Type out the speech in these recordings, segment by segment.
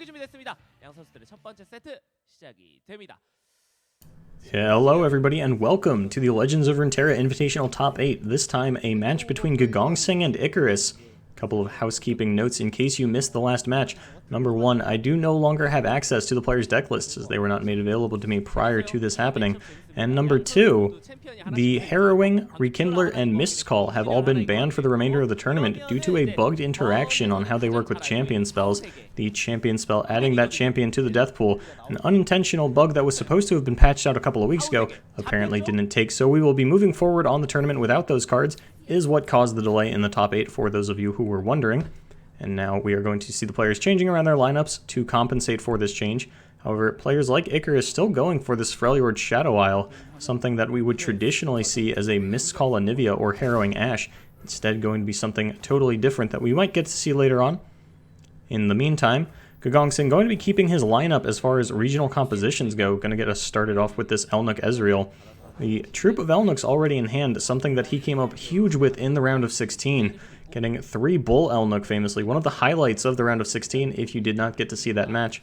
경기 준비됐습니다. 양 선수들의 첫 번째 세트 시작이 됩니다. Hello everybody and welcome to the Legends of Runeterra Invitational Top 8, this time a match between Gogongsing and Ik4rus. Couple of housekeeping notes in case you missed the last match. Number one, I do no longer have access to the players' deck lists as they were not made available to me prior to this happening. And number two, the Harrowing, Rekindler, and Mistcall have all been banned for the remainder of the tournament due to a bugged interaction on how they work with champion spells. The champion spell adding that champion to the death pool, an unintentional bug that was supposed to have been patched out a couple of weeks ago, apparently didn't take, so we will be moving forward on the tournament without those cards, is what caused the delay in the top 8 for those of you who were wondering. And now we are going to see the players changing around their lineups to compensate for this change. However, players like Ik4rus still going for this Freljord Shadow Isle, something that we would traditionally see as a Mistcall Anivia or Harrowing Ashe, instead going to be something totally different that we might get to see later on. In the meantime, Gogongsing going to be keeping his lineup as far as regional compositions go, going to get us started off with this Elnuk Ezreal. The troop of Elnuks already in hand, something that he came up huge with in the round of 16, getting 3 Bull Elnuk famously, one of the highlights of the round of 16 if you did not get to see that match.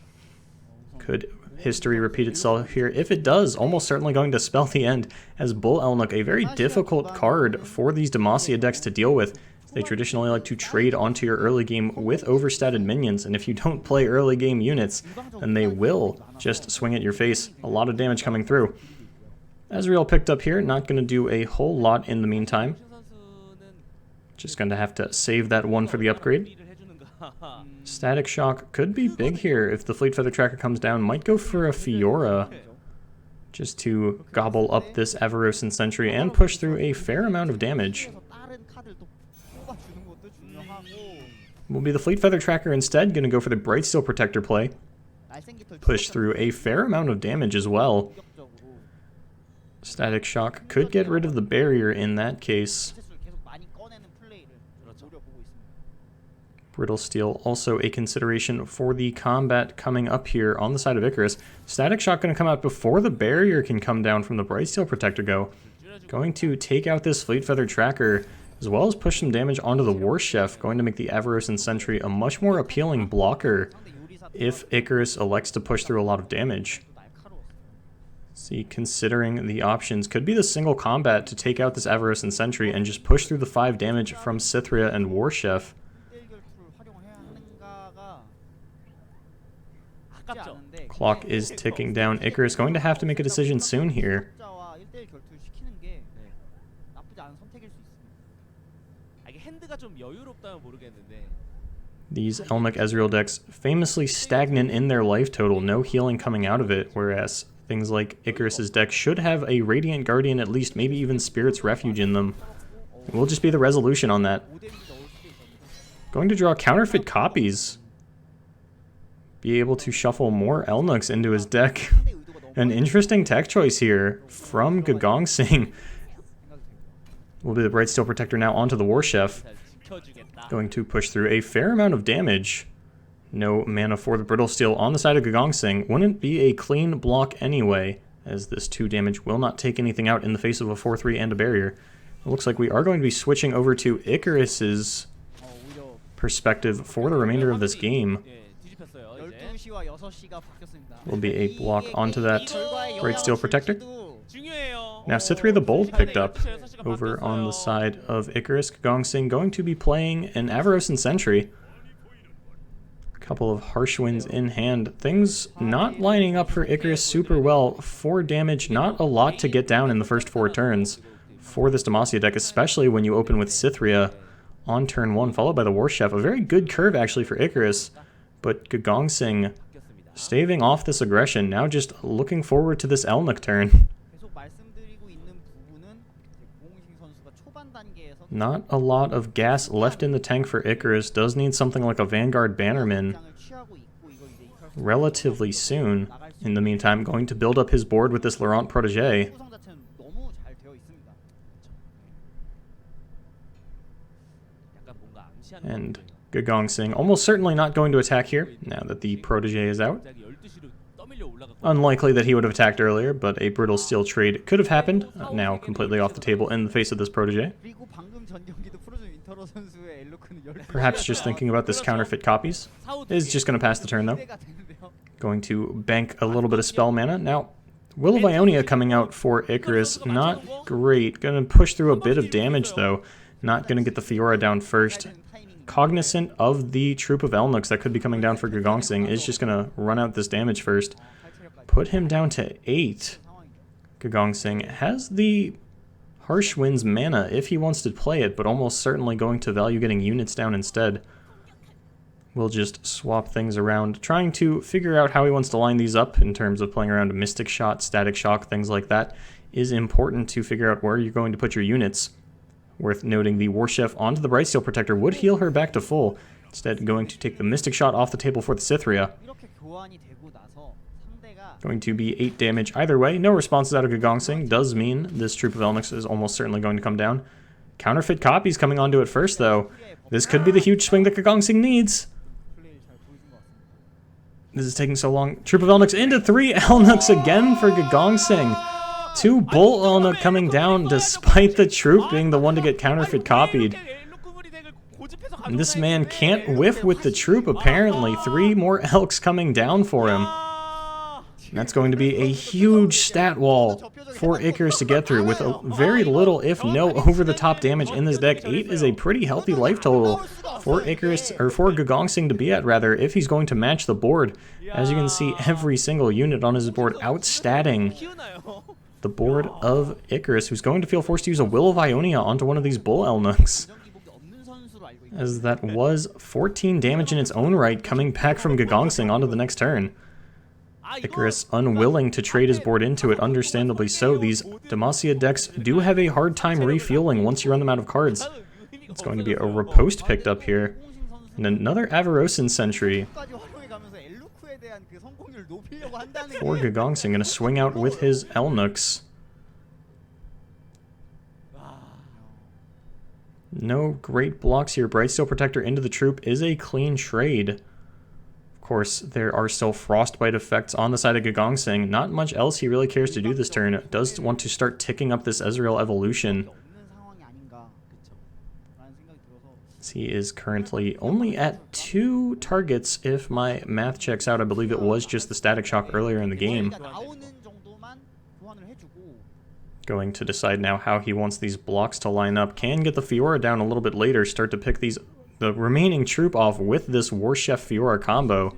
Could history repeat itself here? If it does, almost certainly going to spell the end, as Bull Elnuk, a very difficult card for these Demacia decks to deal with. They traditionally like to trade onto your early game with overstated minions, and if you don't play early game units, then they will just swing at your face. A lot of damage coming through. Ezreal picked up here, not going to do a whole lot in the meantime. Just going to have to save that one for the upgrade. Static Shock could be big here if the Fleet Feather Tracker comes down. Might go for a Fiora just to gobble up this Ik4rus and Sentry and push through a fair amount of damage. Will be the Fleet Feather Tracker instead, going to go for the Brightsteel Protector play. Push through a fair amount of damage as well. Static Shock could get rid of the barrier in that case. Brittle Steel also a consideration for the combat coming up here on the side of Ik4rus. Static Shock going to come out before the barrier can come down from the Brightsteel Protector go. Going to take out this Fleet Feather Tracker, as well as push some damage onto the War Chef, going to make the Ik4rus and Sentry a much more appealing blocker if Ik4rus elects to push through a lot of damage. See, considering the options, could be the single combat to take out this Ik4rus and Sentry and just push through the 5 damage from Cythria and War Chef. Clock is ticking down. Ik4rus going to have to make a decision soon here. These Elnuk Ezreal decks famously stagnant in their life total, no healing coming out of it, whereas things like Ik4rus' deck should have a Radiant Guardian at least, maybe even Spirit's Refuge in them. It will just be the resolution on that. Going to draw counterfeit copies. Be able to shuffle more Elnuks into his deck. An interesting tech choice here from Gogongsing. Will be the Brightsteel Protector now onto the War Chef. Going to push through a fair amount of damage. No mana for the Brittle Steel on the side of Gogongsing. Wouldn't be a clean block anyway, as this 2 damage will not take anything out in the face of a 4-3 and a barrier. It looks like we are going to be switching over to Ik4rus' perspective for the remainder of this game. Will be a block onto that Brightsteel Protector. Now Cythria the Bold picked up over on the side of Ik4rus. Gogongsing going to be playing an Ik4rus and Sentry. Couple of harsh winds in hand. Things not lining up for Ik4rus super well. 4 damage, not a lot to get down in the first 4 turns for this Demacia deck, especially when you open with Cythria on turn 1, followed by the War Chef. A very good curve actually for Ik4rus, but Gogongsing staving off this aggression, now just looking forward to this Elnuk turn. Not a lot of gas left in the tank for Ik4rus. Does need something like a Vanguard Bannerman relatively soon. In the meantime, going to build up his board with this Laurent Protégé. And Gogongsing almost certainly not going to attack here, now that the Protégé is out. Unlikely that he would have attacked earlier, but a Brittle Steel trade could have happened. Now completely off the table in the face of this protege. Perhaps just thinking about this counterfeit copies. Is just going to pass the turn though. Going to bank a little bit of spell mana. Now, Will of Ionia coming out for Ik4rus, not great. Going to push through a bit of damage though. Not going to get the Fiora down first. Cognizant of the troop of Elnuks that could be coming down for Gogongsing, is just going to run out this damage first. Put him down to 8. Gogongsing has the Harsh Winds mana if he wants to play it, but almost certainly going to value getting units down instead. We'll just swap things around, trying to figure out how he wants to line these up in terms of playing around Mystic Shot, Static Shock, things like that. Is important to figure out where you're going to put your units. Worth noting, the War Chef onto the Brightsteel Protector would heal her back to full. Instead, going to take the Mystic Shot off the table for the Cytheria. Going to be 8 damage either way. No responses out of Gogongsing. Does mean this troop of Elnuks is almost certainly going to come down. Counterfeit copies coming onto it first, though. This could be the huge swing that Gogongsing needs. This is taking so long. Troop of Elnuks into 3 Elnuks again for Gogongsing. 2 Bull Elnuk coming down despite the troop being the one to get counterfeit copied. And this man can't whiff with the troop apparently. 3 more Elks coming down for him. And that's going to be a huge stat wall for Ik4rus to get through with a very little, if no, over-the-top damage in this deck. 8 is a pretty healthy life total for Ik4rus, or for Gogongsing to be at, rather, if he's going to match the board. As you can see, every single unit on his board outstatting the board of Ik4rus, who's going to feel forced to use a Will of Ionia onto one of these Bull Elnuks. As that was 14 damage in its own right, coming back from Gogongsing onto the next turn. Ik4rus unwilling to trade his board into it, understandably so. These Demacia decks do have a hard time refueling once you run them out of cards. It's going to be a Riposte picked up here. And another Avarosan Sentry. For Gogongsing, going to swing out with his Elnuks. No great blocks here. Brightsteel Protector into the troop is a clean trade. Of course, there are still Frostbite effects on the side of Gogongsing. Not much else he really cares to do this turn. Does want to start ticking up this Ezreal evolution. He is currently only at 2 targets, if my math checks out. I believe it was just the Static Shock earlier in the game. Going to decide now how he wants these blocks to line up. Can get the Fiora down a little bit later, start to pick the remaining troop off with this War Chef Fiora combo.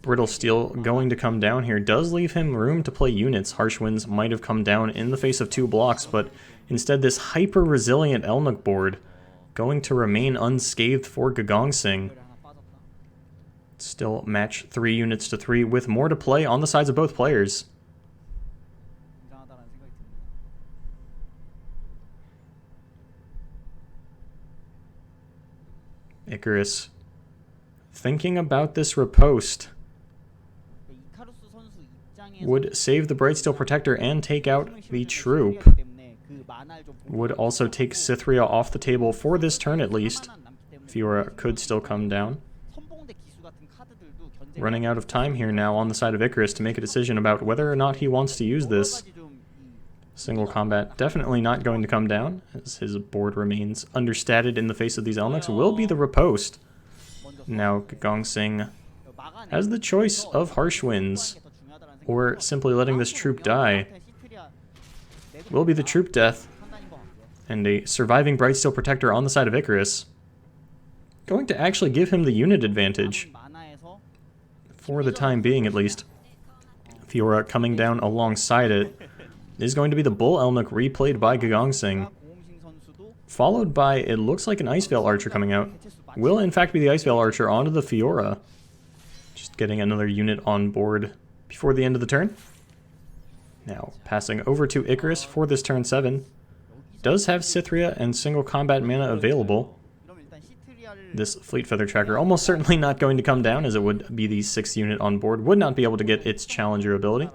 Brittle Steel going to come down here. Does leave him room to play units. Harsh Winds might have come down in the face of 2 blocks, but instead this hyper-resilient Elnuk board going to remain unscathed for Gogongsing. Still match 3 units to 3 with more to play on the sides of both players. Ik4rus thinking about this Riposte. Would save the Brightsteel Protector and take out the troop. Would also take Cytheria off the table for this turn at least. Fiora could still come down. Running out of time here now on the side of Ik4rus to make a decision about whether or not he wants to use this. Single combat definitely not going to come down, as his board remains understated in the face of these Elnuks. Will be the Riposte. Now Gogongsing has the choice of Harsh Winds, or simply letting this troop die. Will be the troop death, and a surviving Brightsteel Protector on the side of Ik4rus. Going to actually give him the unit advantage, for the time being at least. Fiora coming down alongside it is going to be the Bull Elnuk replayed by Gogongsing, followed by, it looks like an Ice Veil Archer coming out. Will in fact be the Ice Veil Archer onto the Fiora. Just getting another unit on board before the end of the turn. Now passing over to Ik4rus for this turn 7. Does have Cytheria and single combat mana available. This Fleet Feather Tracker almost certainly not going to come down, as it would be the 6th unit on board. Would not be able to get its Challenger ability.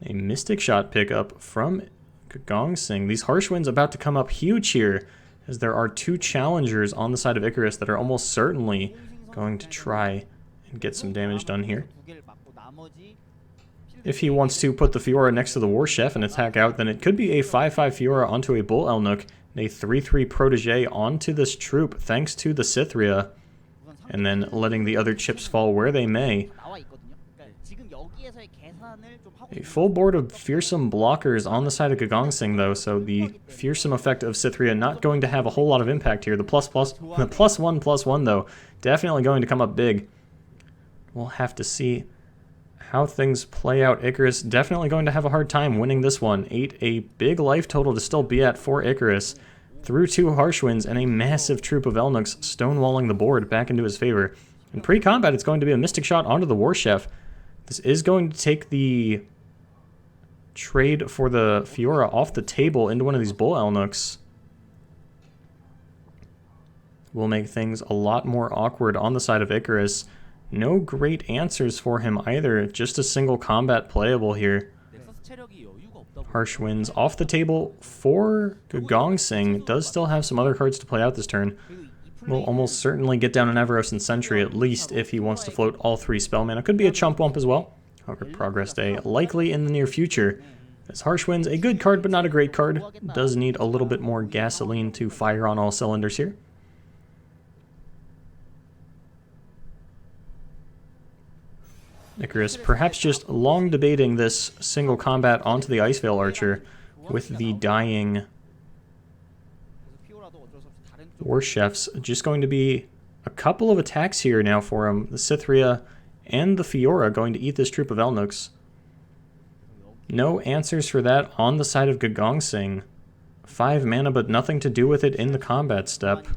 A Mystic Shot pickup from Gogongsing. These Harsh Winds about to come up huge here, as there are 2 Challengers on the side of Ik4rus that are almost certainly going to try and get some damage done here. If he wants to put the Fiora next to the War Chef and attack out, then it could be a 5-5 Fiora onto a Bull Elnuk, and a 3-3 Protege onto this troop thanks to the Cythria, and then letting the other chips fall where they may. A full board of fearsome blockers on the side of Gogongsing though, so the fearsome effect of Cythria not going to have a whole lot of impact here. The +1/+1 though, definitely going to come up big. We'll have to see how things play out. Ik4rus definitely going to have a hard time winning this one. 8, a big life total to still be at for Ik4rus, through 2 harsh winds and a massive troop of Elnuks stonewalling the board back into his favor. In pre-combat, it's going to be a Mystic Shot onto the War Chef. This is going to take the trade for the Fiora off the table into one of these Bull Elnuks. Will make things a lot more awkward on the side of Ik4rus. No great answers for him either, just a single combat playable here. Harsh winds off the table for Gogongsing. Does still have some other cards to play out this turn. Will almost certainly get down an Avaros and Sentry at least if he wants to float all 3 spell mana. Could be a Chump Wump as well. However, Progress Day likely in the near future. As Harsh winds, a good card but not a great card. Does need a little bit more gasoline to fire on all cylinders here. Ik4rus perhaps just long debating this single combat onto the Icevale Archer with the dying War Chefs. Just going to be a couple of attacks here now for him. The Cythria and the Fiora going to eat this troop of Elnuks. No answers for that on the side of Gogongsing. 5 mana but nothing to do with it in the combat step.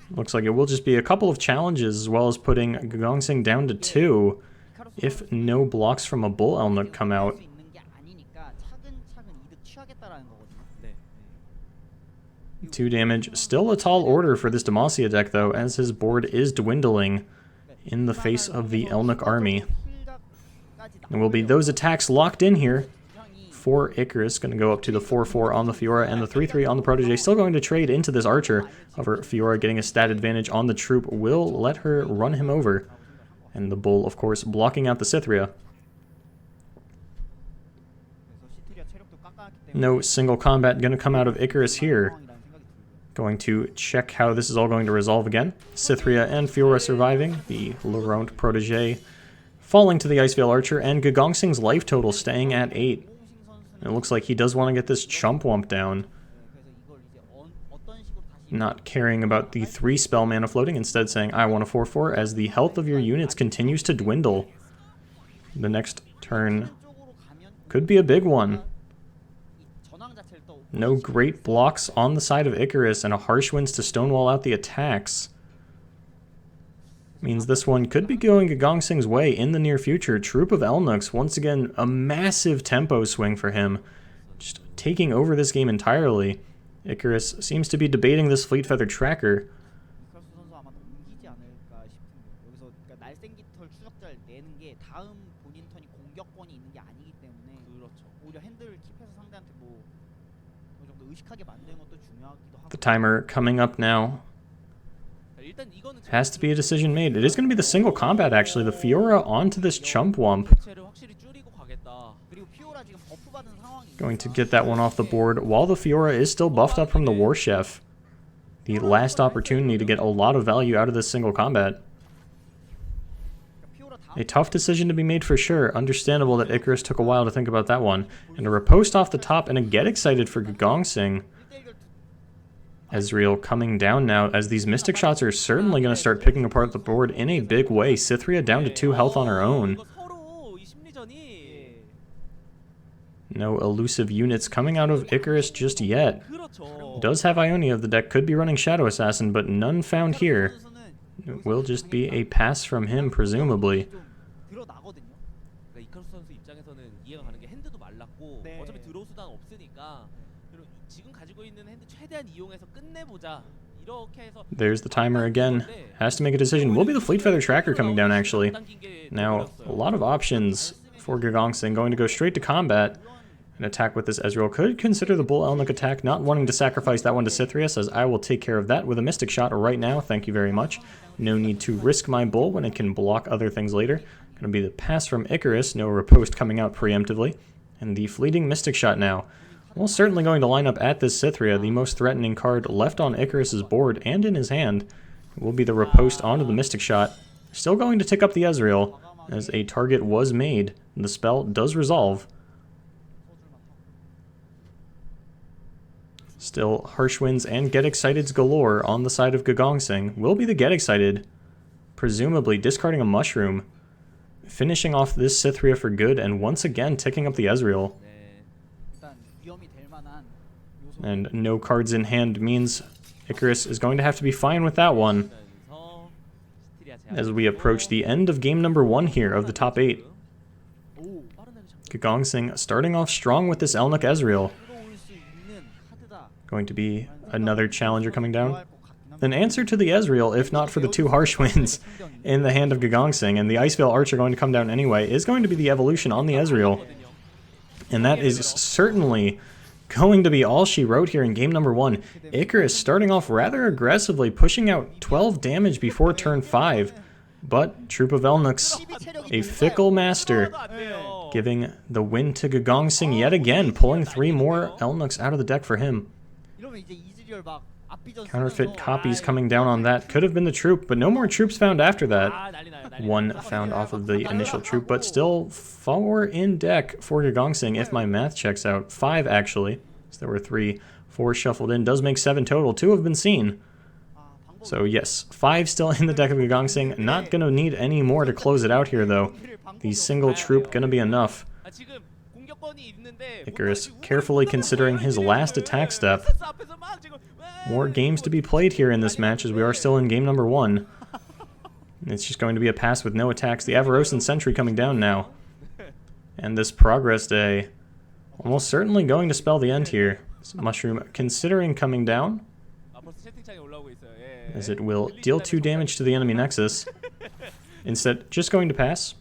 Looks like it will just be a couple of challenges as well as putting Gogongsing down to 2 if no blocks from a Bull Elnuk come out. 2 damage. Still a tall order for this Demacia deck though, as his board is dwindling in the face of the Elnuk army. There will be those attacks locked in here for Ik4rus. Going to go up to the 4-4 on the Fiora and the 3-3 on the Protege. Still going to trade into this Archer. However, Fiora getting a stat advantage on the troop will let her run him over. And the Bull, of course, blocking out the Cythria. No single combat going to come out of Ik4rus here. Going to check how this is all going to resolve again. Cythria and Fiora surviving. The Laurent Protege falling to the Icevale Archer. And Gogongsing's life total staying at 8. It looks like he does want to get this Chump Wump down. Not caring about the 3 spell mana floating, instead saying, I want a 4-4, as the health of your units continues to dwindle. The next turn could be a big one. No great blocks on the side of Ik4rus, and a Harsh Winds to stonewall out the attacks. Means this one could be going Gogongsing's way in the near future. Troop of Elnuks, once again, a massive tempo swing for him. Just taking over this game entirely. Ik4rus seems to be debating this Fleet Feather tracker. The timer coming up now. Has to be a decision made. It is going to be the single combat, actually. The Fiora onto this Chump Wump. Going to get that one off the board while the Fiora is still buffed up from the War Chef. The last opportunity to get a lot of value out of this single combat. A tough decision to be made for sure. Understandable that Ik4rus took a while to think about that one. And a riposte off the top and a get excited for Gogongsing. Ezreal coming down now, as these Mystic Shots are certainly going to start picking apart the board in a big way. Cythria down to 2 health on her own. No elusive units coming out of Ik4rus just yet. Does have Ionia of the deck, could be running Shadow Assassin, but none found here. It will just be a pass from him, presumably. There's the timer again. Has to make a decision. Will be the Fleet Feather tracker coming down, actually. Now, a lot of options for Gogongsing. Going to go straight to combat. An attack with this Ezreal could consider the Bull Elnuck attack, not wanting to sacrifice that one to Cytherea, says I will take care of that with a Mystic Shot right now, thank you very much. No need to risk my Bull when it can block other things later. Gonna be the pass from Ik4rus, no riposte coming out preemptively. And the fleeting Mystic Shot now. Well, certainly going to line up at this Cytherea, the most threatening card left on Ik4rus's board and in his hand. It will be the riposte onto the Mystic Shot. Still going to tick up the Ezreal, as a target was made. The spell does resolve. Still, Harsh Winds and Get Exciteds galore on the side of Gogongsing. Will be the Get Excited, presumably discarding a Mushroom, finishing off this Cytherea for good, and once again ticking up the Ezreal. And no cards in hand means Ik4rus is going to have to be fine with that one. As we approach the end of game number 1 here of the top 8. Gogongsing starting off strong with this Elnuck Ezreal. Going to be another challenger coming down. An answer to the Ezreal, if not for the 2 Harsh Winds in the hand of Gogongsing, and the Icevale Archer going to come down anyway, is going to be the evolution on the Ezreal. And that is certainly going to be all she wrote here in game number 1. Ik4rus starting off rather aggressively, pushing out 12 damage before turn 5. But Troop of Elnucks, a fickle master, giving the win to Gogongsing yet again, pulling 3 more Elnucks out of the deck for him. Counterfeit copies coming down on that. Could have been the troop, but no more troops found after that. 1 found off of the initial troop, but still 4 in deck for Gogongsing, if my math checks out. 5 actually. So there were 3. 4 shuffled in. Does make 7 total. 2 have been seen. So yes, 5 still in the deck of Gogongsing. Not going to need any more to close it out here though. The single troop going to be enough. Ik4rus carefully considering his last attack step. More games to be played here in this match as we are still in game number 1. It's just going to be a pass with no attacks. The Avarosan Sentry coming down now. And this Progress Day almost certainly going to spell the end here. This Mushroom considering coming down, as it will deal 2 damage to the enemy Nexus. Instead, just going to pass.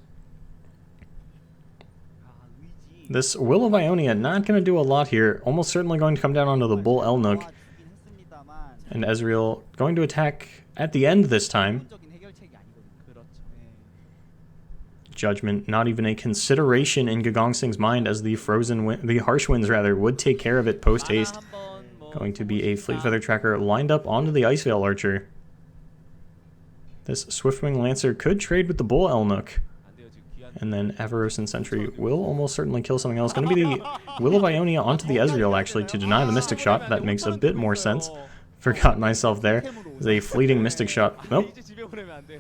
This Will of Ionia not going to do a lot here. Almost certainly going to come down onto the Bull Elnuck. And Ezreal going to attack at the end this time. Judgment, not even a consideration in Gogongsing's mind, as the Harsh Winds rather would take care of it post haste. Going to be a Fleet Feather Tracker lined up onto the Icevale Archer. This Swiftwing Lancer could trade with the Bull Elnuck. And then Avarosan Sentry will almost certainly kill something else. Going to be the Will of Ionia onto the Ezreal, actually, to deny the Mystic Shot. That makes a bit more sense. Forgot myself there. It's a fleeting Mystic Shot. Nope.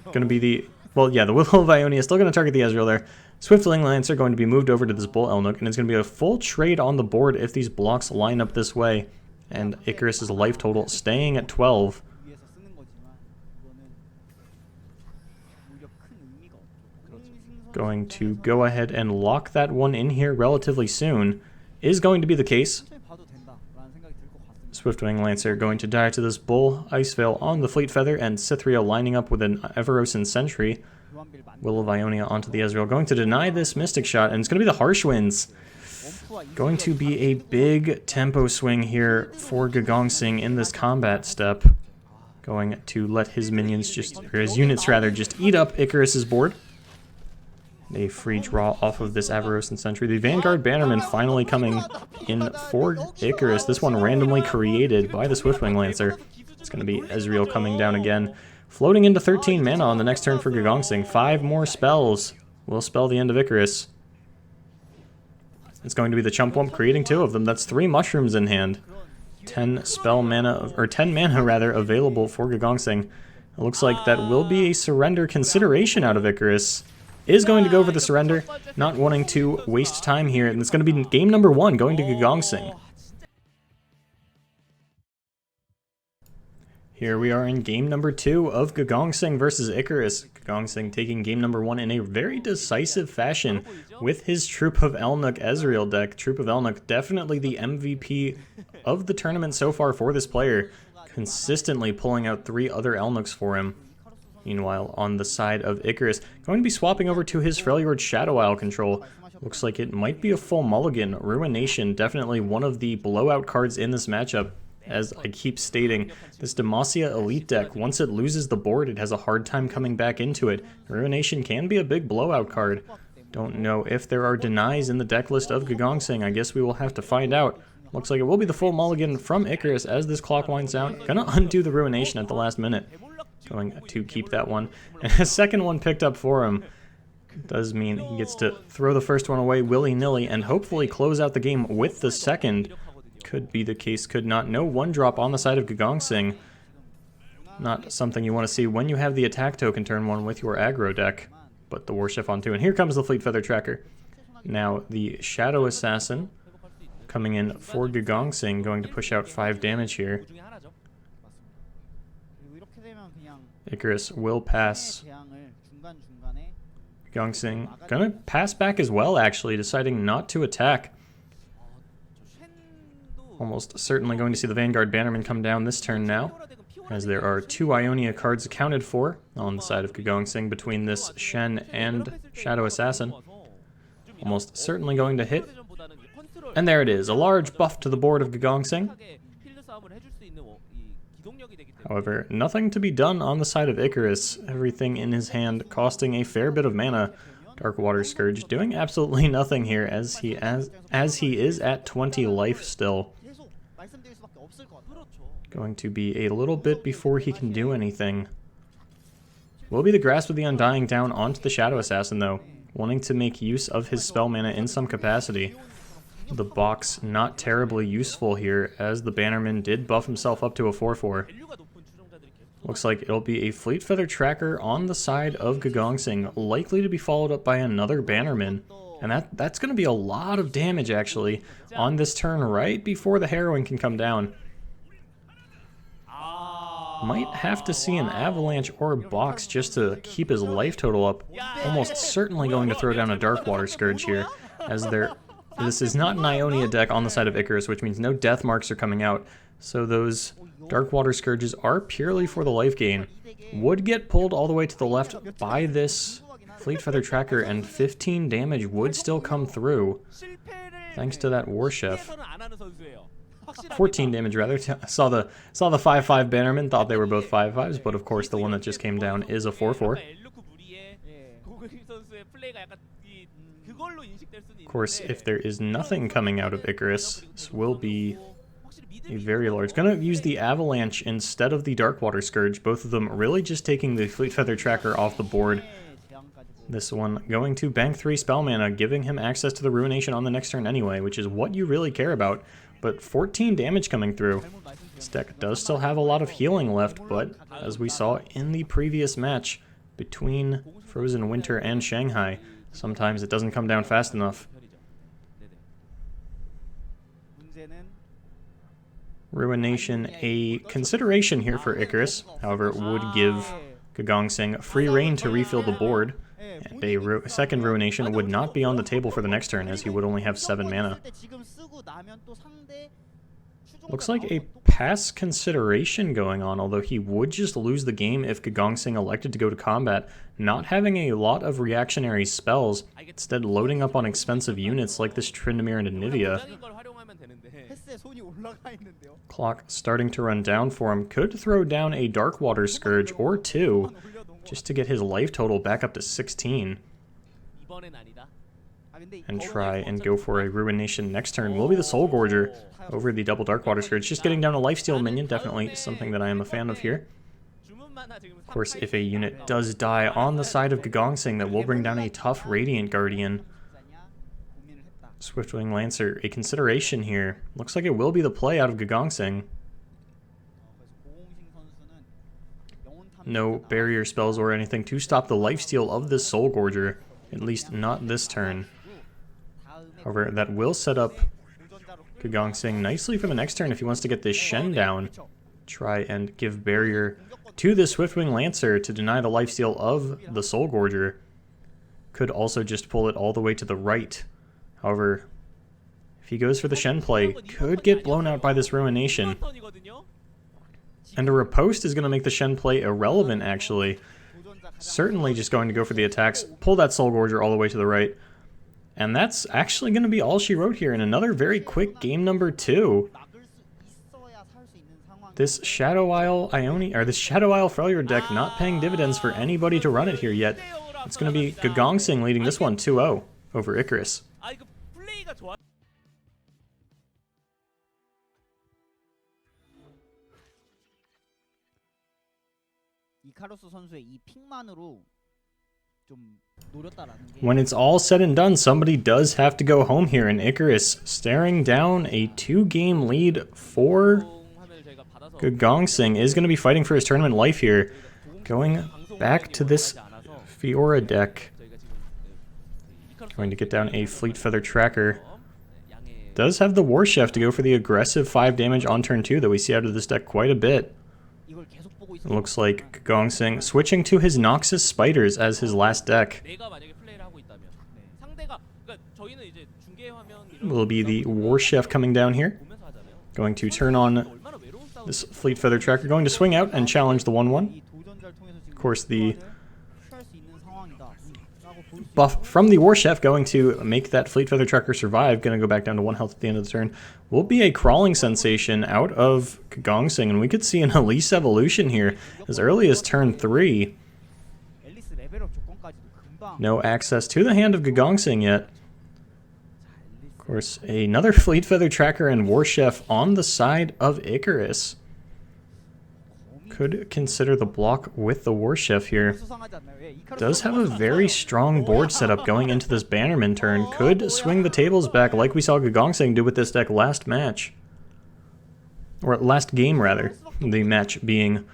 Going to be the... Well, yeah, the Will of Ionia is still going to target the Ezreal there. Swiftwing Lancer going to be moved over to this Bull Elnuck, and it's going to be a full trade on the board if these blocks line up this way. And Ik4rus's life total staying at 12. Going to go ahead and lock that one in here relatively soon is going to be the case. Swiftwing Lancer going to die to this Bull Icevale on the Fleet Feather, and Cytherea lining up with an Avarosan Sentry. Will of Ionia onto the Ezreal, going to deny this Mystic Shot, and it's going to be the Harsh Winds. Going to be a big tempo swing here for Gogongsing in this combat step. Going to let his minions or his units rather, just eat up Ik4rus's board. A free draw off of this Avarosan Sentry. The Vanguard Bannerman finally coming in for Ik4rus. This one randomly created by the Swiftwing Lancer. It's going to be Ezreal coming down again. Floating into 13 mana on the next turn for Gogongsing. 5 more spells will spell the end of Ik4rus. It's going to be the Chump Wump creating 2 of them. That's 3 mushrooms in hand. 10 mana rather available for Gogongsing. It looks like that will be a surrender consideration out of Ik4rus. Is going to go for the surrender, not wanting to waste time here, and it's going to be game number 1 going to Gogongsing. Here we are in game number 2 of Gogongsing versus Ik4rus. Gogongsing taking game number 1 in a very decisive fashion with his Troop of Elnuck Ezreal deck. Troop of Elnuck definitely the MVP of the tournament so far for this player, consistently pulling out 3 other Elnucks for him. Meanwhile, on the side of Ik4rus, going to be swapping over to his Freljord Shadow Isle control. Looks like it might be a full mulligan. Ruination, definitely one of the blowout cards in this matchup. As I keep stating, this Demacia Elite deck, once it loses the board, it has a hard time coming back into it. Ruination can be a big blowout card. Don't know if there are denies in the deck list of Gogongsing. I guess we will have to find out. Looks like it will be the full mulligan from Ik4rus as this clock winds down. Gonna undo the Ruination at the last minute. Going to keep that one. And a second one picked up for him. Does mean he gets to throw the first one away willy-nilly and hopefully close out the game with the second. Could be the case, could not. No one drop on the side of Gogongsing. Not something you want to see when you have the attack token turn one with your aggro deck. But the Warchef on two, and here comes the Fleet Feather Tracker. Now the Shadow Assassin coming in for Gogongsing, going to push out 5 damage here. Ik4rus will pass. Gogongsing gonna pass back as well, actually, deciding not to attack. Almost certainly going to see the Vanguard Bannerman come down this turn now, as there are 2 Ionia cards accounted for on the side of Gogongsing between this Shen and Shadow Assassin. Almost certainly going to hit. And there it is, a large buff to the board of Gogongsing. However, nothing to be done on the side of Ik4rus. Everything in his hand costing a fair bit of mana. Darkwater Scourge doing absolutely nothing here as he is at 20 life still. Going to be a little bit before he can do anything. Will be the Grasp of the Undying down onto the Shadow Assassin though, wanting to make use of his spell mana in some capacity. The box not terribly useful here as the Bannerman did buff himself up to a 4/4. Looks like it'll be a Fleet Feather Tracker on the side of Gogongsing, likely to be followed up by another Bannerman. And that's going to be a lot of damage actually on this turn right before the Harrowing can come down. Might have to see an Avalanche or a box just to keep his life total up. Almost certainly going to throw down a Darkwater Scourge here, as this is not an Ionia deck on the side of Ik4rus, which means no death marks are coming out. So those Darkwater Scourges are purely for the life gain. Would get pulled all the way to the left by this Fleet Feather Tracker, and 15 damage would still come through, thanks to that Warchef. 14 damage rather. Saw the 5/5 Bannerman, thought they were both 5/5s, but of course the one that just came down is a 4/4. Of course, if there is nothing coming out of Ik4rus, this will be a very large. Gonna use the Avalanche instead of the Darkwater Scourge, both of them really just taking the Fleet Feather Tracker off the board. This one going to bank 3 spell mana, giving him access to the Ruination on the next turn anyway, which is what you really care about. But 14 damage coming through. This deck does still have a lot of healing left, but as we saw in the previous match between Frozen Winter and Shanghai, sometimes it doesn't come down fast enough. Ruination, a consideration here for Ik4rus, however, would give Gogongsing free reign to refill the board, and a second Ruination would not be on the table for the next turn, as he would only have 7 mana. Looks like a pass consideration going on, although he would just lose the game if Gogongsing elected to go to combat, not having a lot of reactionary spells, instead loading up on expensive units like this Tryndamere and Anivia. Clock starting to run down for him. Could throw down a Darkwater Scourge or 2, just to get his life total back up to 16. And try and go for a Ruination next turn. Will be the Soul Gorger over the double Darkwater Scourge. Just getting down a lifesteal minion, definitely something that I am a fan of here. Of course, if a unit does die on the side of Gogongsing, that will bring down a tough Radiant Guardian. Swiftwing Lancer, a consideration here. Looks like it will be the play out of Gogongsing. No barrier spells or anything to stop the lifesteal of this Soul Gorger, at least not this turn. However, that will set up Gogongsing nicely for the next turn if he wants to get this Shen down. Try and give barrier to the Swiftwing Lancer to deny the lifesteal of the Soul Gorger. Could also just pull it all the way to the right. However, if he goes for the Shen play, could get blown out by this Ruination. And a Riposte is going to make the Shen play irrelevant, actually. Certainly just going to go for the attacks, pull that Soul Gorger all the way to the right, And that's actually going to be all she wrote here in another very quick game number 2. This Shadow Isle Ionia, or this Shadow Isle Freljord deck not paying dividends for anybody to run it here yet. It's going to be Gogongsing leading this one 2-0 over Ik4rus. 이카루스 선수의 이 픽만으로 좀 노렸다라는 게 When it's all said and done, somebody does have to go home here, and Ik4rus staring down a 2-game lead for Gogongsing is going to be fighting for his tournament life here. Going back to this Fiora deck. Going to get down a Fleet Feather Tracker. Does have the War Chef to go for the aggressive 5 damage on turn 2 that we see out of this deck quite a bit. It looks like Gogongsing switching to his Noxus Spiders as his last deck. Will be the War Chef coming down here. Going to turn on this Fleet Feather Tracker, going to swing out and challenge the 1-1. Of course, the buff from the War Chef going to make that Fleet Feather Tracker survive, going to go back down to 1 health at the end of the turn, will be a crawling sensation out of Gogongsing, and we could see an Elise evolution here as early as turn 3. No access to the hand of Gogongsing yet. Of course, another Fleet Feather Tracker and War Chef on the side of Ik4rus. Could consider the block with the War Chef here. Does have a very strong board setup going into this Bannerman turn. Could swing the tables back like we saw Gogongsing do with this deck last match. Or last game, rather. The match being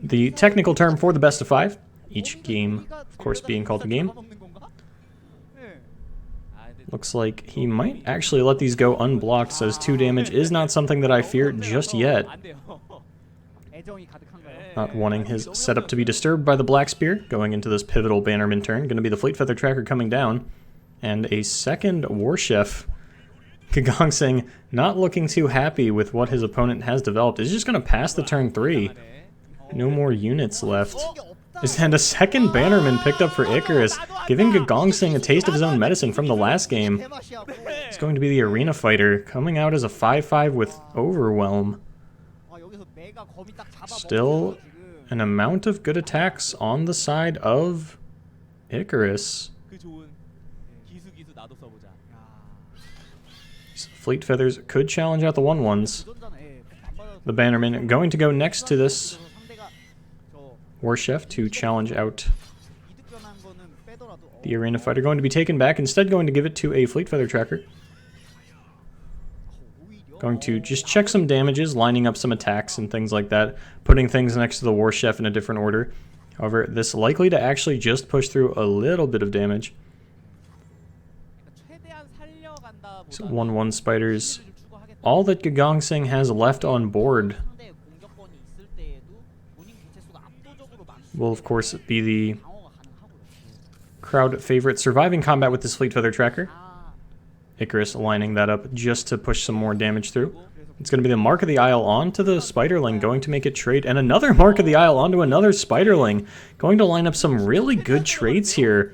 the technical term for the best of 5. Each game, of course, being called a game. Looks like he might actually let these go unblocked, says 2 damage is not something that I fear just yet. Not wanting his setup to be disturbed by the Black Spear, going into this pivotal Bannerman turn. Going to be the Fleet Feather Tracker coming down. And a second War Chef. Gogongsing not looking too happy with what his opponent has developed. Is just going to pass the turn 3. No more units left. And a second Bannerman picked up for Ik4rus, giving Gogongsing a taste of his own medicine from the last game. It's going to be the Arena Fighter, coming out as a 5-5 with Overwhelm. Still an amount of good attacks on the side of Ik4rus. Fleet Feathers could challenge out the 1-1s. The Bannerman going to go next to this War Chef to challenge out the Arena Fighter. Going to be taken back, instead going to give it to a Fleet Feather Tracker. Going to just check some damages, lining up some attacks and things like that, putting things next to the War Chef in a different order. However, this likely to actually just push through a little bit of damage. So 1-1 Spiders. All that Gogongsing has left on board will, of course, be the crowd favorite Surviving Combat with this Fleet Feather Tracker. Ik4rus lining that up just to push some more damage through. It's going to be the Mark of the Isle onto the Spiderling, going to make it trade, and another Mark of the Isle onto another Spiderling. Going to line up some really good trades here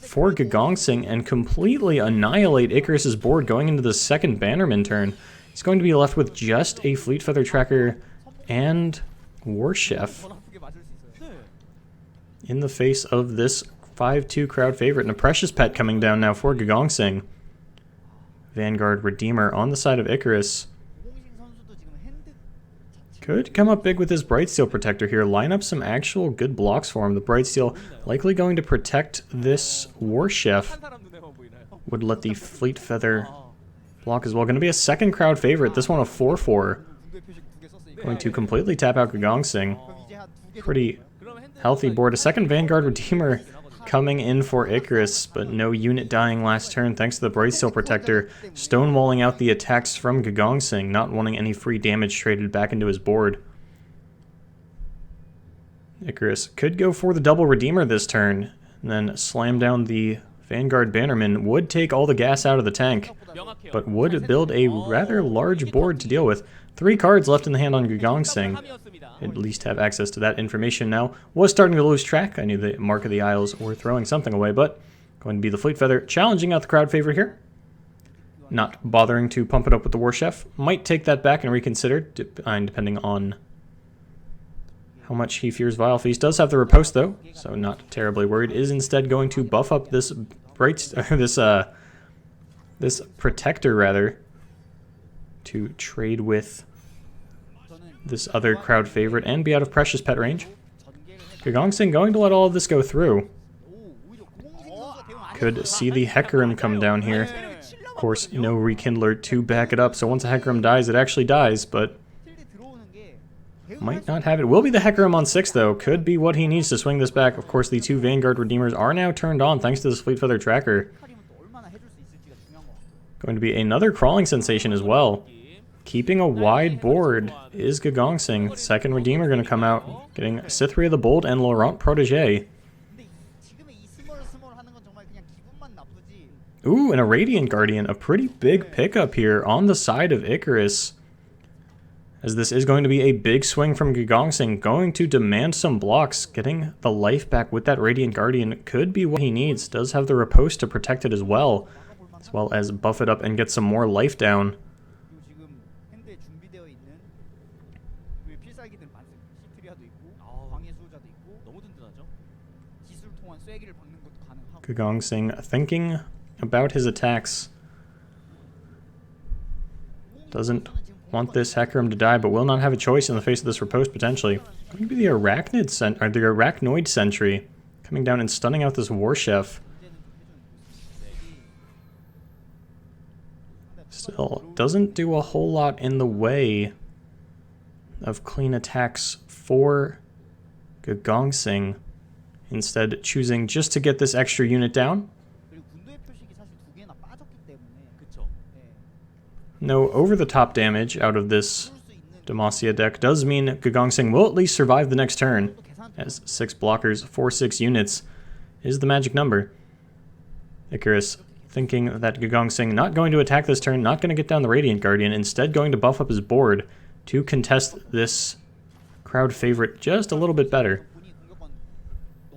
for Gogongsing and completely annihilate Ik4rus's board going into the second Bannerman turn. He's going to be left with just a Fleet Feather Tracker and War Chef in the face of this 5-2 crowd favorite, and a Precious Pet coming down now for Gogongsing. Vanguard Redeemer on the side of Ik4rus. Could come up big with his Brightsteel Protector here, line up some actual good blocks for him. The Brightsteel likely going to protect this War Chef. Would let the Fleet Feather block as well. Going to be a second crowd favorite, this one a 4-4. Going to completely tap out Gogongsing. Pretty healthy board. A second Vanguard Redeemer coming in for Ik4rus, but no unit dying last turn thanks to the Brightsteel Protector, stonewalling out the attacks from Gogongsing, not wanting any free damage traded back into his board. Ik4rus could go for the double Redeemer this turn, and then slam down the Vanguard Bannerman. Would take all the gas out of the tank, but would build a rather large board to deal with. 3 cards left in the hand on Gogongsing. At least have access to that information now. Was starting to lose track. I knew the Mark of the Isles were throwing something away, but Going to be the Fleet Feather, challenging out the crowd favorite here. Not bothering to pump it up with the War Chef. Might take that back and reconsider, depending on how much he fears Vile Feast. Does have the riposte though, so not terribly worried. Is instead going to buff up this this protector rather, to trade with this other crowd favorite and be out of precious pet range. Gogongsing going to let all of this go through. Could see the Hecarim come down here. Of course, no Rekindler to back it up, so once a Hecarim dies, it actually dies, but might not have it. Will be the Hecarim on 6, though. Could be what he needs to swing this back. Of course, the 2 Vanguard Redeemers are now turned on thanks to this Fleet Feather tracker. Going to be another crawling sensation as well. Keeping a wide board is Gogongsing. Second Redeemer going to come out, getting Cytherea the Bold and Laurent Protégé. Ooh, and a Radiant Guardian. A pretty big pickup here on the side of Ik4rus, as this is going to be a big swing from Gogongsing, going to demand some blocks. Getting the life back with that Radiant Guardian could be what he needs. Does have the riposte to protect it as well as buff it up and get some more life down. Gogongsing thinking about his attacks. Doesn't want this Hecarim to die, but will not have a choice in the face of this riposte potentially. Going to be the Arachnoid Sentry coming down and stunning out this War Chef. Still doesn't do a whole lot in the way of clean attacks for Gogongsing. Instead choosing just to get this extra unit down. No over-the-top damage out of this Demacia deck does mean Gogongsing will at least survive the next turn, as 6 blockers, 4/6 units is the magic number. Ik4rus thinking that Gogongsing not going to attack this turn, not going to get down the Radiant Guardian, instead going to buff up his board to contest this crowd favorite just a little bit better.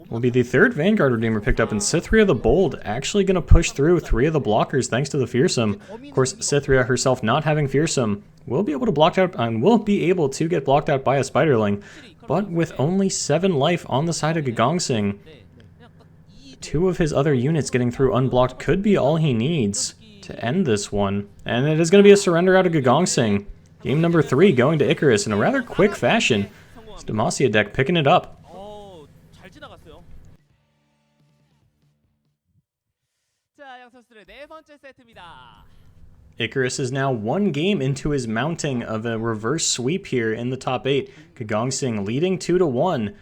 Will be the 3rd Vanguard Redeemer picked up, and Cytherea the Bold actually going to push through 3 of the blockers thanks to the Fearsome. Of course, Cytherea herself not having Fearsome will be able to block out and will be able to get blocked out by a Spiderling, but with only 7 life on the side of Gogongsing, 2 of his other units getting through unblocked could be all he needs to end this one. And it is going to be a surrender out of Gogongsing. Game number 3 going to Ik4rus in a rather quick fashion. It's Demacia deck picking it up. Ik4rus is now 1 game into his mounting of a reverse sweep here in the top 8. Gogongsing leading 2-1,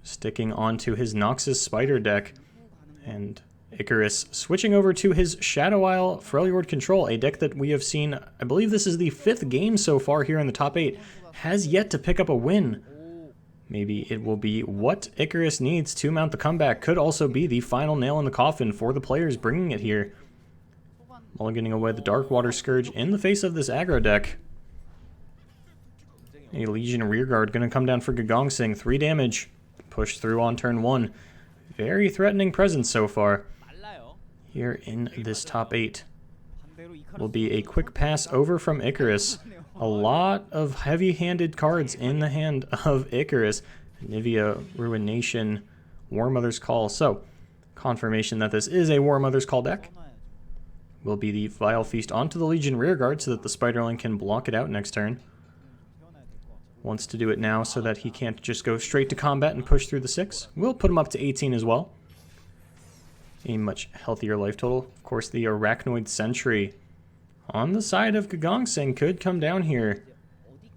sticking onto his Noxus Spider deck. And Ik4rus switching over to his Shadow Isle Freljord control, a deck that we have seen, I believe this is the 5th game so far here in the top 8, has yet to pick up a win. Maybe it will be what Ik4rus needs to mount the comeback. Could also be the final nail in the coffin for the players bringing it here. Mulliganing away the Darkwater Scourge in the face of this aggro deck. A Legion Rearguard going to come down for Gogongsing. 3 damage. Push through on turn 1. Very threatening presence so far here in this top 8. Will be a quick pass over from Ik4rus. A lot of heavy-handed cards in the hand of Ik4rus. Anivia, Ruination, War Mother's Call. So, confirmation that this is a War Mother's Call deck. Will be the Vile Feast onto the Legion Rearguard so that the Spiderling can block it out next turn. Wants to do it now so that he can't just go straight to combat and push through the 6. We'll put him up to 18 as well. A much healthier life total. Of course, the Arachnoid Sentry on the side of Gogongsing could come down here.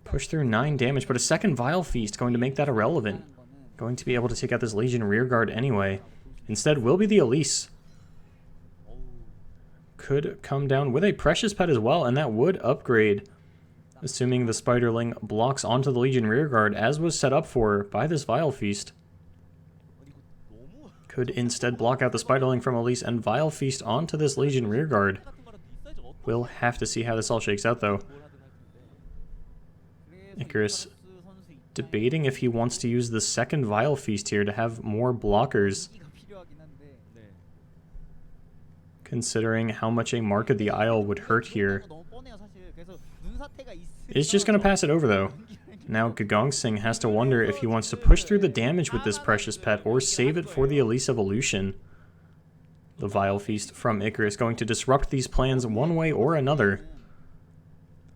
Push through 9 damage, but a second Vile Feast going to make that irrelevant. Going to be able to take out this Legion Rearguard anyway. Instead will be the Elise. Could come down with a Precious Pet as well, and that would upgrade, assuming the Spiderling blocks onto the Legion Rearguard as was set up for by this Vile Feast. Could instead block out the Spiderling from Elise and Vile Feast onto this Legion Rearguard. We'll have to see how this all shakes out though. Ik4rus debating if he wants to use the second Vile Feast here to have more blockers. considering how much a Mark of the Isle would hurt here. Is just going to pass it over though. Now Gogongsing has to wonder if he wants to push through the damage with this precious pet or save it for the Elise evolution. The Vile Feast from Ik4rus going to disrupt these plans one way or another.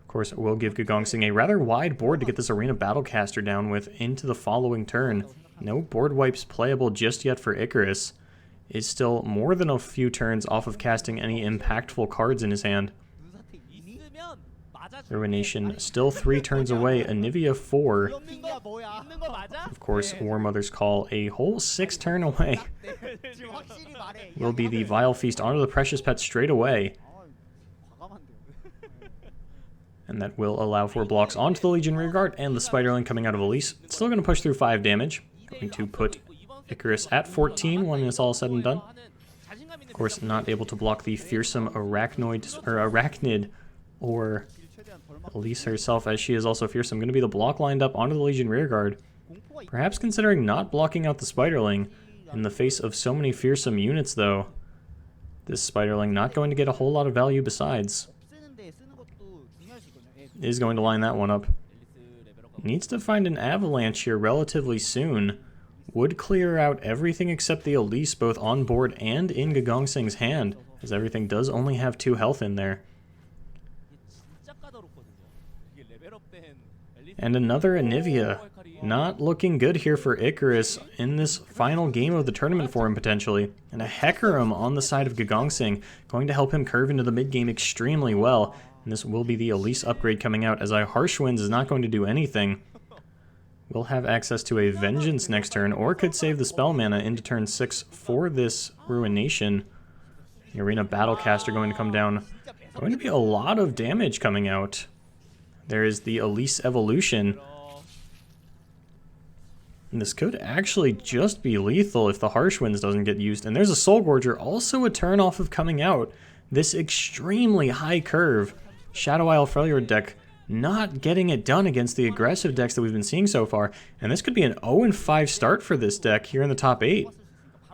Of course, it will give Gogongsing a rather wide board to get this Arena Battlecaster down with into the following turn. No board wipes playable just yet for Ik4rus. Is still more than a few turns off of casting any impactful cards in his hand. Ruination still 3 turns away, Anivia 4. Of course, War Mother's Call a whole 6 turn away. Will be the Vile Feast onto the Precious Pet straight away. And that will allow for blocks onto the Legion Rearguard and the Spiderling coming out of Elise. Still going to push through 5 damage. Going to put Ik4rus at 14 when it's all said and done. Of course, not able to block the fearsome arachnid or Elise herself, as she is also fearsome. Going to be the block lined up onto the Legion Rearguard. Perhaps considering not blocking out the Spiderling in the face of so many fearsome units, though. This Spiderling not going to get a whole lot of value besides. Is going to line that one up. Needs to find an Avalanche here relatively soon. Would clear out everything except the Elise both on board and in Gogongsing's hand, as everything does only have 2 health in there. And another Anivia. Not looking good here for Ik4rus in this final game of the tournament for him potentially. And a Hecarim on the side of Gogongsing, going to help him curve into the mid game extremely well. And this will be the Elise upgrade coming out, as Harsh Winds is not going to do anything. We'll have access to a Vengeance next turn, or could save the spell mana into turn 6 for this Ruination. The Arena Battlecaster going to come down. Going to be a lot of damage coming out. There is the Elise evolution. And this could actually just be lethal if the Harsh Winds doesn't get used. And there's a Soul Gorger, also a turn off of coming out. This extremely high curve Shadow Isle Freljord deck not getting it done against the aggressive decks that we've been seeing so far. And this could be an 0-5 start for this deck here in the top 8.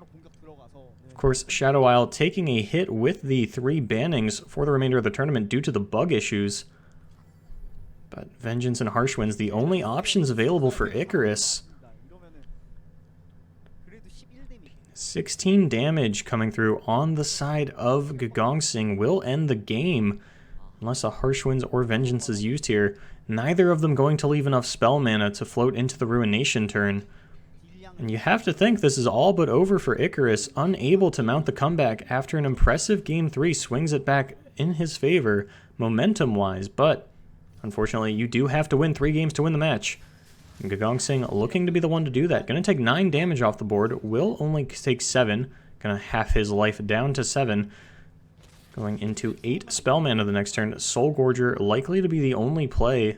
Of course, Shadow Isle taking a hit with the 3 bannings for the remainder of the tournament due to the bug issues. But Vengeance and Harsh Winds, the only options available for Ik4rus. 16 damage coming through on the side of Gogongsing will end the game. Unless a Harsh Winds or Vengeance is used here. Neither of them going to leave enough spell mana to float into the Ruination turn. And you have to think this is all but over for Ik4rus, unable to mount the comeback after an impressive Game 3 swings it back in his favor, momentum-wise. But, unfortunately, you do have to win 3 games to win the match. And Gogongsing looking to be the one to do that. Going to take 9 damage off the board, will only take 7. Going to half his life down to 7. Going into 8 spell mana the next turn. Soul Gorger likely to be the only play.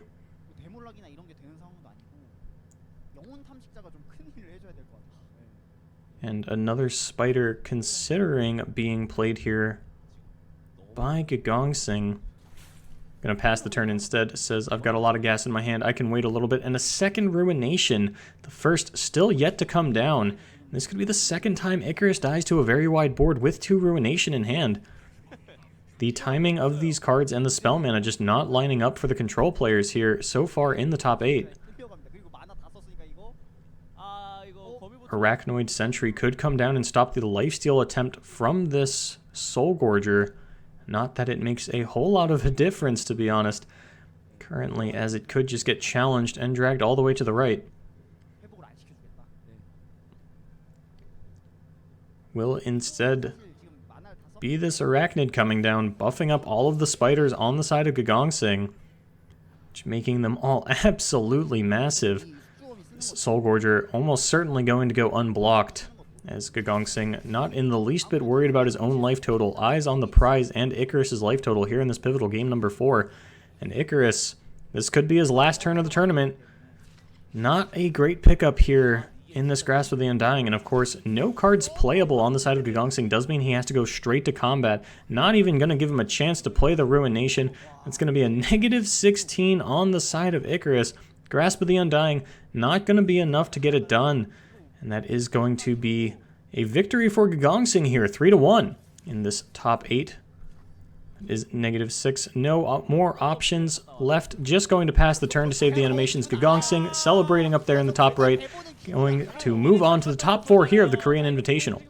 And another Spider considering being played here by Gogongsing. Gonna pass the turn instead. Says, I've got a lot of gas in my hand. I can wait a little bit. And a second Ruination. The first still yet to come down. This could be the second time Ik4rus dies to a very wide board with 2 Ruination in hand. The timing of these cards and the spell mana just not lining up for the control players here so far in the top 8. Arachnoid Sentry could come down and stop the lifesteal attempt from this Soul Gorger. Not that it makes a whole lot of a difference, to be honest, currently, as it could just get challenged and dragged all the way to the right. Will instead be this Arachnid coming down, buffing up all of the spiders on the side of Gogongsing, making them all absolutely massive. This Soul Gorger almost certainly going to go unblocked, as Gogongsing not in the least bit worried about his own life total. Eyes on the prize and Ik4rus' life total here in this pivotal game number 4. And Ik4rus, this could be his last turn of the tournament. Not a great pickup here in this Grasp of the Undying, and of course, no cards playable on the side of Gogongsing does mean he has to go straight to combat. Not even going to give him a chance to play the Ruination. It's going to be a -16 on the side of Ik4rus. Grasp of the Undying, not going to be enough to get it done. And that is going to be a victory for Gogongsing here, 3-1. in this top 8. It is -6. No more options left. Just going to pass the turn to save the animations. Gogongsing celebrating up there in the top right. Going to move on to the top 4 here of the Korean Invitational.